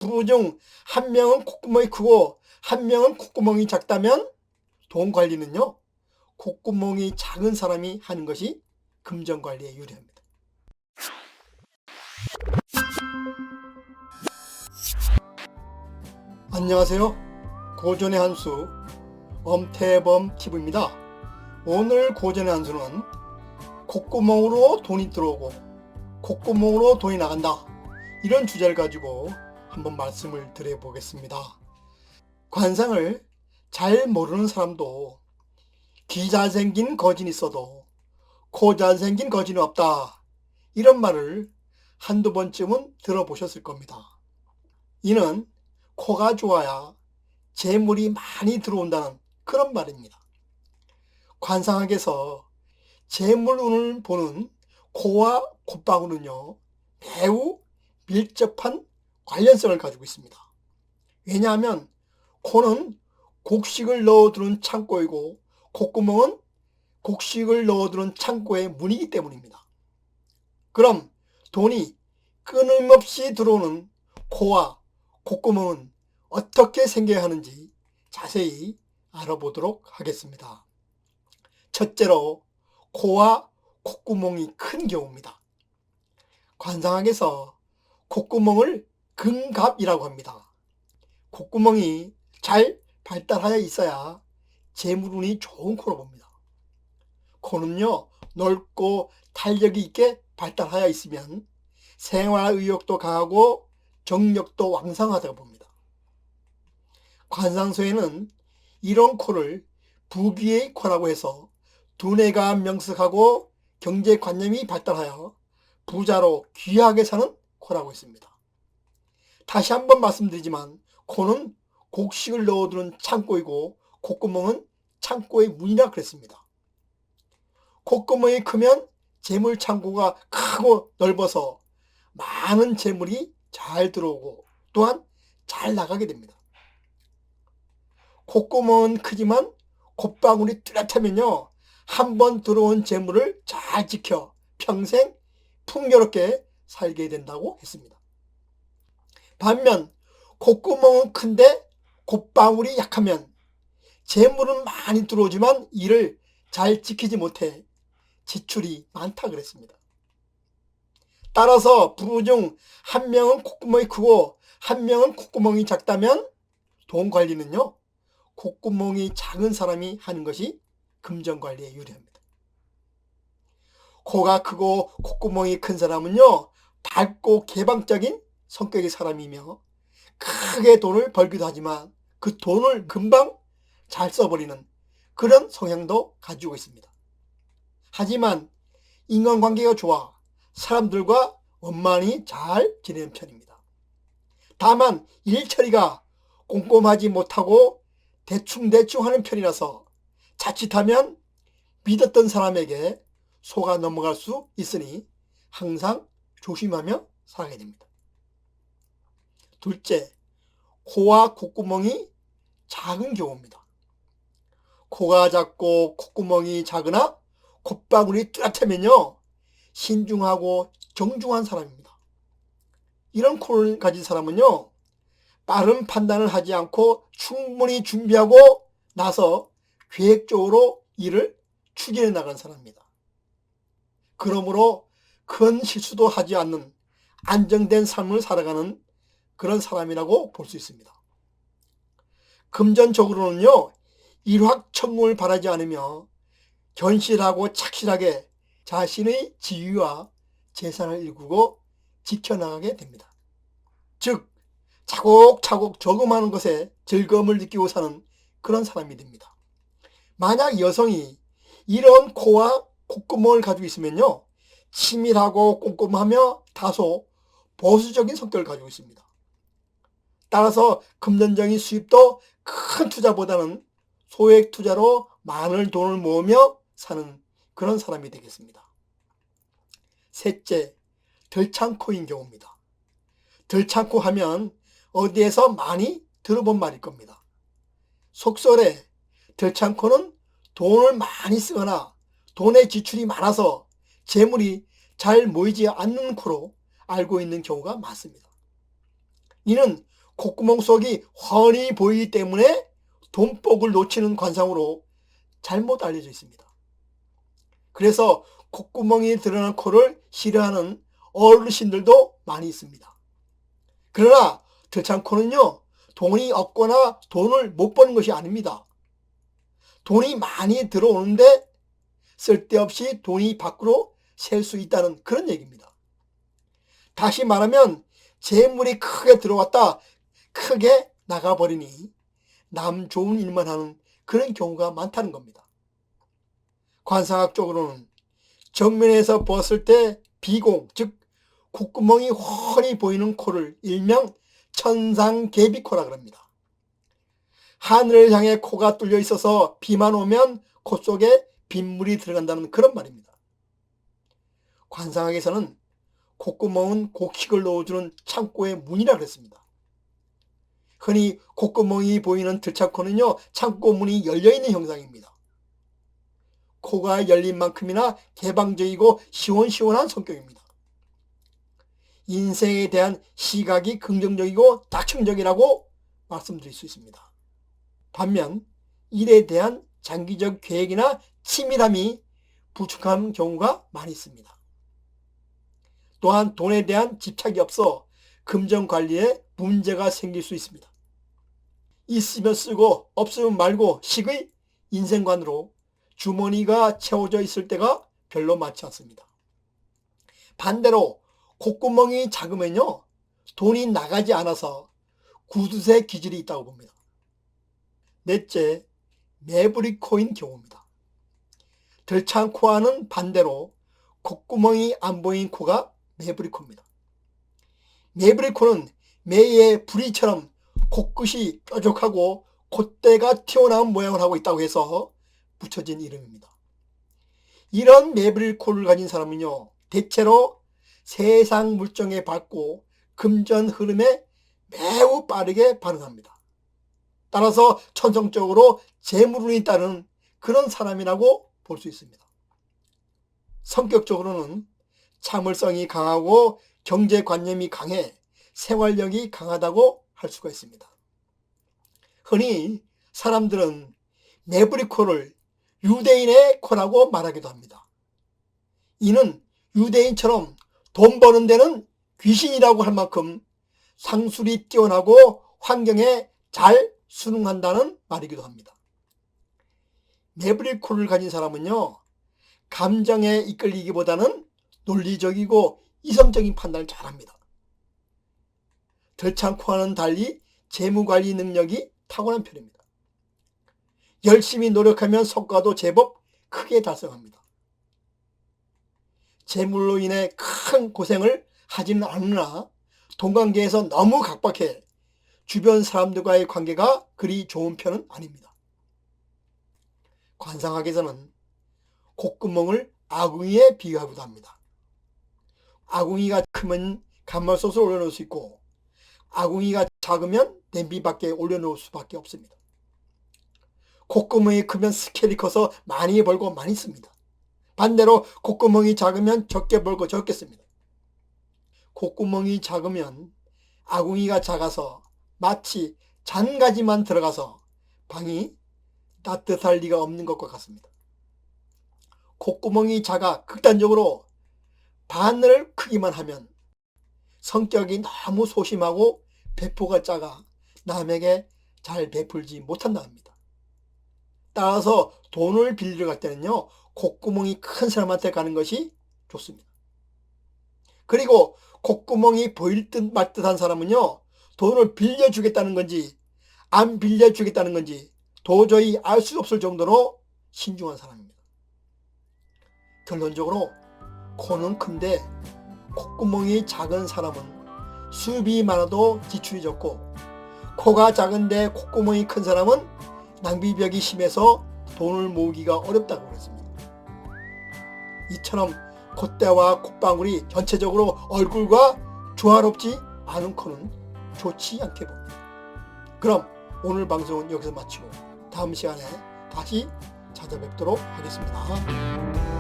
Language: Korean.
부부 중 한 명은 콧구멍이 크고 한 명은 콧구멍이 작다면 돈 관리는요, 콧구멍이 작은 사람이 하는 것이 금전 관리에 유리합니다. 안녕하세요. 고전의 한수 엄태범 TV입니다. 오늘 고전의 한수는 콧구멍으로 돈이 들어오고 콧구멍으로 돈이 나간다, 이런 주제를 가지고 한번 말씀을 드려보겠습니다. 관상을 잘 모르는 사람도 귀 잘생긴 거진이 있어도 코 잘생긴 거진이 없다, 이런 말을 한두 번쯤은 들어보셨을 겁니다. 이는 코가 좋아야 재물이 많이 들어온다는 그런 말입니다. 관상학에서 재물운을 보는 코와 콧방울은요, 매우 밀접한 관련성을 가지고 있습니다. 왜냐하면 코는 곡식을 넣어두는 창고이고 콧구멍은 곡식을 넣어두는 창고의 문이기 때문입니다. 그럼 돈이 끊임없이 들어오는 코와 콧구멍은 어떻게 생겨야 하는지 자세히 알아보도록 하겠습니다. 첫째로, 코와 콧구멍이 큰 경우입니다. 관상학에서 콧구멍을 금갑이라고 합니다. 콧구멍이 잘 발달하여 있어야 재물운이 좋은 코로 봅니다. 코는요, 넓고 탄력이 있게 발달하여 있으면 생활 의욕도 강하고 정력도 왕성하다고 봅니다. 관상소에는 이런 코를 부귀의 코라고 해서 두뇌가 명석하고 경제관념이 발달하여 부자로 귀하게 사는 코라고 했습니다. 다시 한번 말씀드리지만 코는 곡식을 넣어두는 창고이고 콧구멍은 창고의 문이라 그랬습니다. 콧구멍이 크면 재물 창고가 크고 넓어서 많은 재물이 잘 들어오고 또한 잘 나가게 됩니다. 콧구멍은 크지만 콧방울이 뚜렷하면요, 한번 들어온 재물을 잘 지켜 평생 풍요롭게 살게 된다고 했습니다. 반면 콧구멍은 큰데 콧방울이 약하면 재물은 많이 들어오지만 이를 잘 지키지 못해 지출이 많다 그랬습니다. 따라서 부부 중 한 명은 콧구멍이 크고 한 명은 콧구멍이 작다면 돈 관리는요, 콧구멍이 작은 사람이 하는 것이 금전 관리에 유리합니다. 코가 크고 콧구멍이 큰 사람은요, 밝고 개방적인 성격의 사람이며 크게 돈을 벌기도 하지만 그 돈을 금방 잘 써버리는 그런 성향도 가지고 있습니다. 하지만 인간관계가 좋아 사람들과 원만히 잘 지내는 편입니다. 다만 일처리가 꼼꼼하지 못하고 대충대충 하는 편이라서 자칫하면 믿었던 사람에게 속아 넘어갈 수 있으니 항상 조심하며 살아야 됩니다. 둘째, 코와 콧구멍이 작은 경우입니다. 코가 작고 콧구멍이 작으나 콧방울이 뚜렷하면요, 신중하고 정중한 사람입니다. 이런 코를 가진 사람은요, 빠른 판단을 하지 않고 충분히 준비하고 나서 계획적으로 일을 추진해 나가는 사람입니다. 그러므로 큰 실수도 하지 않는 안정된 삶을 살아가는 그런 사람이라고 볼 수 있습니다. 금전적으로는요, 일확천금을 바라지 않으며 견실하고 착실하게 자신의 지위와 재산을 일구고 지켜나가게 됩니다. 즉, 차곡차곡 저금하는 것에 즐거움을 느끼고 사는 그런 사람이 됩니다. 만약 여성이 이런 코와 콧구멍을 가지고 있으면요, 치밀하고 꼼꼼하며 다소 보수적인 성격을 가지고 있습니다. 따라서 금전적인 수입도 큰 투자보다는 소액 투자로 많은 돈을 모으며 사는 그런 사람이 되겠습니다. 셋째, 덜창코인 경우입니다. 덜창코 하면 어디에서 많이 들어본 말일 겁니다. 속설에 덜창코는 돈을 많이 쓰거나 돈의 지출이 많아서 재물이 잘 모이지 않는 코로 알고 있는 경우가 많습니다. 이는 콧구멍 속이 훤히 보이기 때문에 돈복을 놓치는 관상으로 잘못 알려져 있습니다. 그래서 콧구멍이 드러난 코를 싫어하는 어르신들도 많이 있습니다. 그러나 들창코는요, 돈이 없거나 돈을 못 버는 것이 아닙니다. 돈이 많이 들어오는데 쓸데없이 돈이 밖으로 셀 수 있다는 그런 얘기입니다. 다시 말하면 재물이 크게 들어왔다 크게 나가버리니 남 좋은 일만 하는 그런 경우가 많다는 겁니다. 관상학적으로는 정면에서 보았을 때 비공, 즉 콧구멍이 훤히 보이는 코를 일명 천상개비코라 그럽니다. 하늘을 향해 코가 뚫려 있어서 비만 오면 코 속에 빗물이 들어간다는 그런 말입니다. 관상학에서는 콧구멍은 곡식을 넣어주는 창고의 문이라 그랬습니다. 흔히 콧구멍이 보이는 들창코는요, 창고 문이 열려있는 형상입니다. 코가 열린 만큼이나 개방적이고 시원시원한 성격입니다. 인생에 대한 시각이 긍정적이고 낙천적이라고 말씀드릴 수 있습니다. 반면 일에 대한 장기적 계획이나 치밀함이 부족한 경우가 많이 있습니다. 또한 돈에 대한 집착이 없어 금전 관리에 문제가 생길 수 있습니다. 있으면 쓰고 없으면 말고 식의 인생관으로 주머니가 채워져 있을 때가 별로 많지 않습니다. 반대로 콧구멍이 작으면요, 돈이 나가지 않아서 구두쇠 기질이 있다고 봅니다. 넷째, 매부리코인 경우입니다. 들창코와는 반대로 콧구멍이 안 보인 코가 매부리코입니다. 매부리코는 매의 부리처럼 코끝이 뾰족하고 콧대가 튀어나온 모양을 하고 있다고 해서 붙여진 이름입니다. 이런 매부리코를 가진 사람은요, 대체로 세상 물정에 밝고 금전 흐름에 매우 빠르게 반응합니다. 따라서 천성적으로 재물운이 따르는 그런 사람이라고 볼 수 있습니다. 성격적으로는 참을성이 강하고 경제관념이 강해 생활력이 강하다고 할 수가 있습니다. 흔히 사람들은 매부리코를 유대인의 코라고 말하기도 합니다. 이는 유대인처럼 돈 버는 데는 귀신이라고 할 만큼 상술이 뛰어나고 환경에 잘 순응한다는 말이기도 합니다. 매부리코를 가진 사람은요, 감정에 이끌리기보다는 논리적이고 이성적인 판단을 잘합니다. 들창코와는 달리 재무관리 능력이 타고난 편입니다. 열심히 노력하면 성과도 제법 크게 달성합니다. 재물로 인해 큰 고생을 하지는 않으나 돈관계에서 너무 각박해 주변 사람들과의 관계가 그리 좋은 편은 아닙니다. 관상학에서는 콧구멍을 아궁이에 비유하기도 합니다. 아궁이가 크면 가마솥을 올려놓을 수 있고 아궁이가 작으면 냄비 밖에 올려놓을 수밖에 없습니다. 콧구멍이 크면 스케일이 커서 많이 벌고 많이 씁니다. 반대로 콧구멍이 작으면 적게 벌고 적게 씁니다. 콧구멍이 작으면 아궁이가 작아서 마치 잔가지만 들어가서 방이 따뜻할 리가 없는 것과 같습니다. 콧구멍이 작아 극단적으로 바늘 크기만 하면 성격이 너무 소심하고 배포가 작아 남에게 잘 베풀지 못한다 합니다. 따라서 돈을 빌리러 갈 때는요, 콧구멍이 큰 사람한테 가는 것이 좋습니다. 그리고 콧구멍이 보일 듯 말 듯한 사람은요, 돈을 빌려주겠다는 건지 안 빌려주겠다는 건지 도저히 알 수 없을 정도로 신중한 사람입니다. 결론적으로 코는 큰데 콧구멍이 작은 사람은 수입이 많아도 지출이 적고, 코가 작은데 콧구멍이 큰 사람은 낭비벽이 심해서 돈을 모으기가 어렵다고 그랬습니다. 이처럼 콧대와 콧방울이 전체적으로 얼굴과 조화롭지 않은 코는 좋지 않게 봅니다. 그럼 오늘 방송은 여기서 마치고 다음 시간에 다시 찾아뵙도록 하겠습니다.